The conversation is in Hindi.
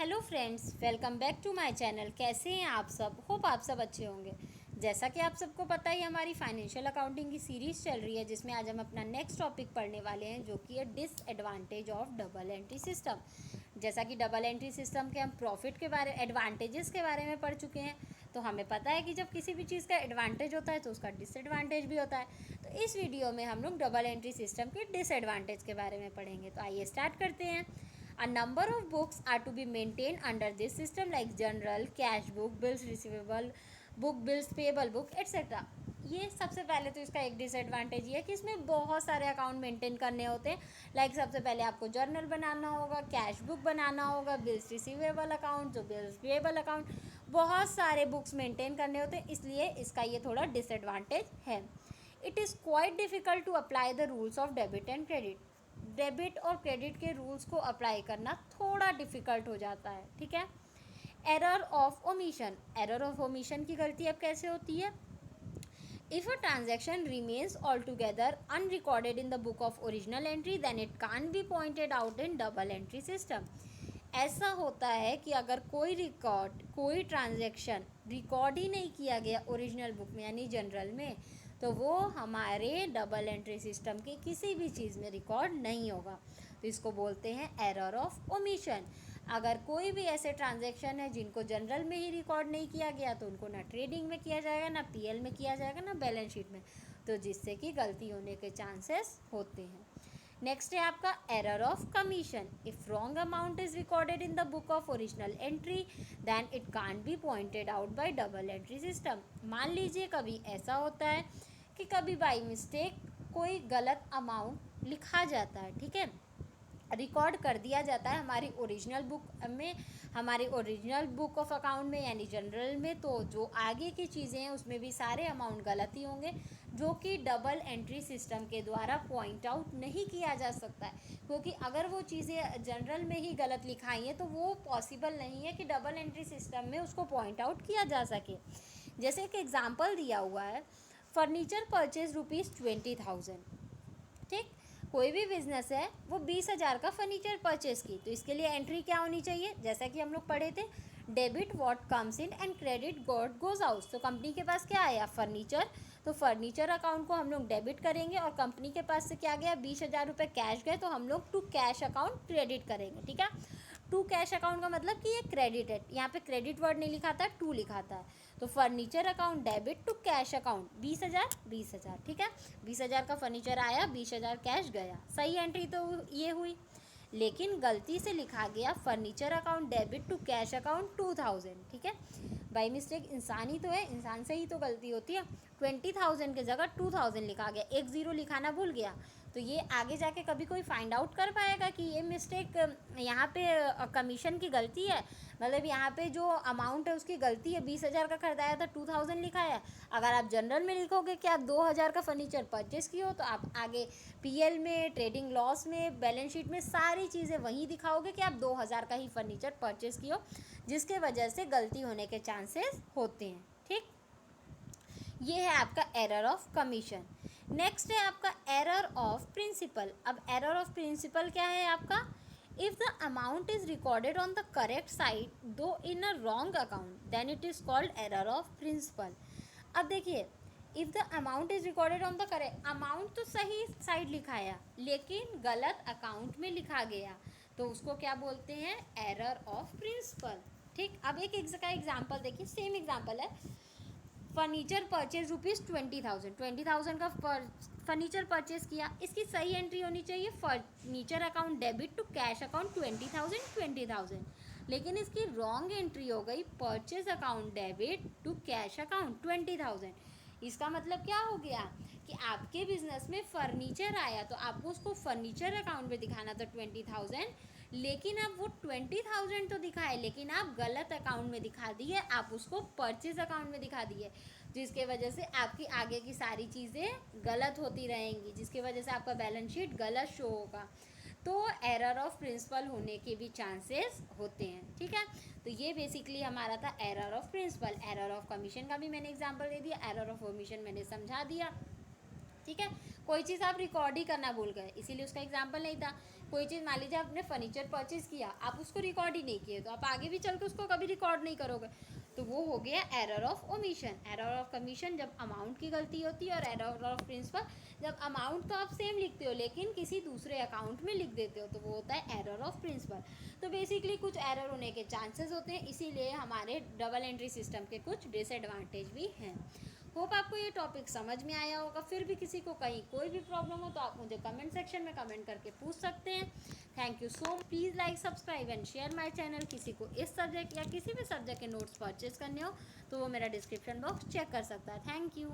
Hello friends, welcome back to my channel. कैसे हैं आप सब? होप आप सब अच्छे होंगे। जैसा कि आप सबको पता ही हमारी फाइनेंशियल अकाउंटिंग की सीरीज़ चल रही है, जिसमें आज हम अपना नेक्स्ट टॉपिक पढ़ने वाले हैं, जो कि है disadvantage of double entry system. जैसा कि डबल एंट्री सिस्टम के हम प्रॉफिट के बारे एडवांटेजेस के बारे में पढ़ चुके हैं, तो हमें पता है कि जब किसी भी चीज़ का एडवांटेज होता है तो उसका डिसएडवांटेज भी होता है। तो इस वीडियो में हम लोग डबल एंट्री सिस्टम के डिसएडवांटेज के बारे में पढ़ेंगे। तो आइए स्टार्ट करते हैं। A number of books are to be maintained under this system like journal, cash book, bills receivable book, bills payable book, etc. ये सबसे पहले तो इसका एक डिसएडवांटेज ये है कि इसमें बहुत सारे अकाउंट मेंटेन करने होते हैं। लाइक सबसे पहले आपको जर्नल बनाना होगा, कैश बुक बनाना होगा, बिल्स रिसीवेबल अकाउंट, जो बिल्स पेएबल अकाउंट, बहुत सारे बुक्स मेंटेन करने होते हैं, इसलिए इसका ये थोड़ा डिसएडवांटेज है। It is quite difficult to apply the rules of debit and credit. Debit और क्रेडिट के रूल्स को अप्लाई करना थोड़ा डिफ़िकल्ट हो जाता है, ठीक है। Error of omission. Error of omission की गलती अब कैसे होती है? If a transaction remains altogether unrecorded in the book of original entry, then it can be pointed out in double entry system. ऐसा होता है कि अगर कोई ट्रांजेक्शन रिकॉर्ड ही नहीं किया गया ओरिजिनल बुक में यानी जनरल में, तो वो हमारे डबल एंट्री सिस्टम की किसी भी चीज़ में रिकॉर्ड नहीं होगा। तो इसको बोलते हैं एरर ऑफ ओमिशन। अगर कोई भी ऐसे ट्रांजैक्शन है जिनको जनरल में ही रिकॉर्ड नहीं किया गया, तो उनको ना ट्रेडिंग में किया जाएगा, ना पीएल में किया जाएगा, ना बैलेंस शीट में, तो जिससे कि गलती होने के चांसेस होते हैं। नेक्स्ट है आपका error of commission. If wrong amount is recorded in the book of original entry, then it can't be pointed out by double entry system. मान लीजिए कभी ऐसा होता है कि कभी बाई मिस्टेक कोई गलत अमाउंट लिखा जाता है, ठीक है, रिकॉर्ड कर दिया जाता है हमारी ओरिजिनल बुक में, हमारी ओरिजिनल बुक ऑफ अकाउंट में यानी जनरल में, तो जो आगे की चीज़ें हैं उसमें भी सारे अमाउंट गलत ही होंगे, जो कि डबल एंट्री सिस्टम के द्वारा पॉइंट आउट नहीं किया जा सकता है। क्योंकि अगर वो चीज़ें जनरल में ही गलत लिखाई हैं तो वो पॉसिबल नहीं है कि डबल एंट्री सिस्टम में उसको पॉइंट आउट किया जा सके। जैसे एक एग्जाम्पल दिया हुआ है, फर्नीचर परचेज ₹20,000, ठीक। कोई भी बिजनेस है वो 20,000 का फर्नीचर परचेज की, तो इसके लिए एंट्री क्या होनी चाहिए? जैसा कि हम लोग पढ़े थे, debit what comes in and credit what goes out. तो कंपनी के पास क्या आया? फर्नीचर। तो फर्नीचर अकाउंट को हम लोग डेबिट करेंगे और कंपनी के पास से क्या गया? 20,000 रुपये कैश गए, तो हम लोग टू कैश अकाउंट क्रेडिट करेंगे, ठीक है। टू कैश अकाउंट का मतलब कि ये क्रेडिट है, यहाँ पे क्रेडिट वर्ड नहीं लिखा था, टू लिखा था। तो furniture account debit to cash account 20,000, ठीक है। 20,000 का फर्नीचर आया, 20,000 कैश गया, सही एंट्री तो ये हुई। लेकिन गलती से लिखा गया furniture account debit to cash account 2,000, ठीक है। बाई मिस्टेक इंसान ही तो है, इंसान से ही तो गलती होती है। 20,000 की जगह 2,000 लिखा गया, एक ज़ीरो लिखाना भूल गया, तो ये आगे जाके कभी कोई फाइंड आउट कर पाएगा कि ये मिस्टेक यहाँ पे कमीशन की गलती है, मतलब यहाँ पे जो अमाउंट है उसकी गलती है, 20,000 का खरीदाया था 2,000 लिखा है। अगर आप जनरल में लिखोगे कि आप 2,000 का फर्नीचर परचेस किए हो, तो आप आगे पीएल में, ट्रेडिंग लॉस में, बैलेंस शीट में सारी चीज़ें वहीं दिखाओगे कि आप 2,000 का ही फर्नीचर परचेस किए हो, जिसके वजह से गलती होने के चांसेस होते हैं, ठीक। ये है आपका एरर ऑफ कमीशन। नेक्स्ट है आपका एरर ऑफ प्रिंसिपल। अब एरर ऑफ प्रिंसिपल क्या है आपका? If the amount is recorded on the correct side though in a wrong account, then it is called error of principle. अब देखिए, if the amount is recorded on the correct, amount तो सही साइड लिखाया लेकिन गलत अकाउंट में लिखा गया, तो उसको क्या बोलते हैं? एरर ऑफ प्रिंसिपल, ठीक। अब एक इसका एग्जाम्पल देखिए, सेम एग्जाम्पल है। फर्नीचर परचेज ₹20,000 का फर्नीचर परचेज किया, इसकी सही एंट्री होनी चाहिए furniture account debit to cash account 20,000, लेकिन इसकी रॉन्ग एंट्री हो गई purchase account debit to cash account 20,000। इसका मतलब क्या हो गया कि आपके बिजनेस में फर्नीचर आया तो आपको उसको फर्नीचर अकाउंट में दिखाना था 20,000, लेकिन अब वो 20,000 तो दिखाए लेकिन आप गलत अकाउंट में दिखा दिए, आप उसको परचेज अकाउंट में दिखा दिए, जिसके वजह से आपकी आगे की सारी चीज़ें गलत होती रहेंगी, जिसकी वजह से आपका बैलेंस शीट गलत शो होगा। तो एरर ऑफ प्रिंसिपल होने के भी चांसेस होते हैं, ठीक है। तो ये बेसिकली हमारा था error of principle. Error of commission का भी मैंने एग्जांपल दे दिया, एरर ऑफ ओमिशन मैंने समझा दिया, ठीक है। कोई चीज़ आप रिकॉर्ड ही करना भूल गए, इसीलिए उसका एग्जाम्पल नहीं था। कोई चीज़ मान लीजिए आपने फर्नीचर परचेज़ किया, आप उसको रिकॉर्ड ही नहीं किए, तो आप आगे भी चल के उसको कभी रिकॉर्ड नहीं करोगे, तो वो हो गया error of omission. Error of commission जब अमाउंट की गलती होती है, और एरर ऑफ प्रिंसिपल जब अमाउंट तो आप सेम लिखते हो लेकिन किसी दूसरे अकाउंट में लिख देते हो, तो वो होता है एरर ऑफ प्रिंसिपल। तो बेसिकली कुछ एरर होने के चांसेस होते हैं, इसीलिए हमारे डबल एंट्री सिस्टम के कुछ डिसएडवांटेज भी हैं। होप आपको ये टॉपिक समझ में आया होगा। फिर भी किसी को कहीं कोई भी प्रॉब्लम हो तो आप मुझे कमेंट सेक्शन में कमेंट करके पूछ सकते हैं। Thank you so much. Please like, subscribe and share my channel. किसी को इस सब्जेक्ट या किसी भी सब्जेक्ट के नोट्स परचेज करने हो तो वो मेरा डिस्क्रिप्शन बॉक्स चेक कर सकता है। Thank you.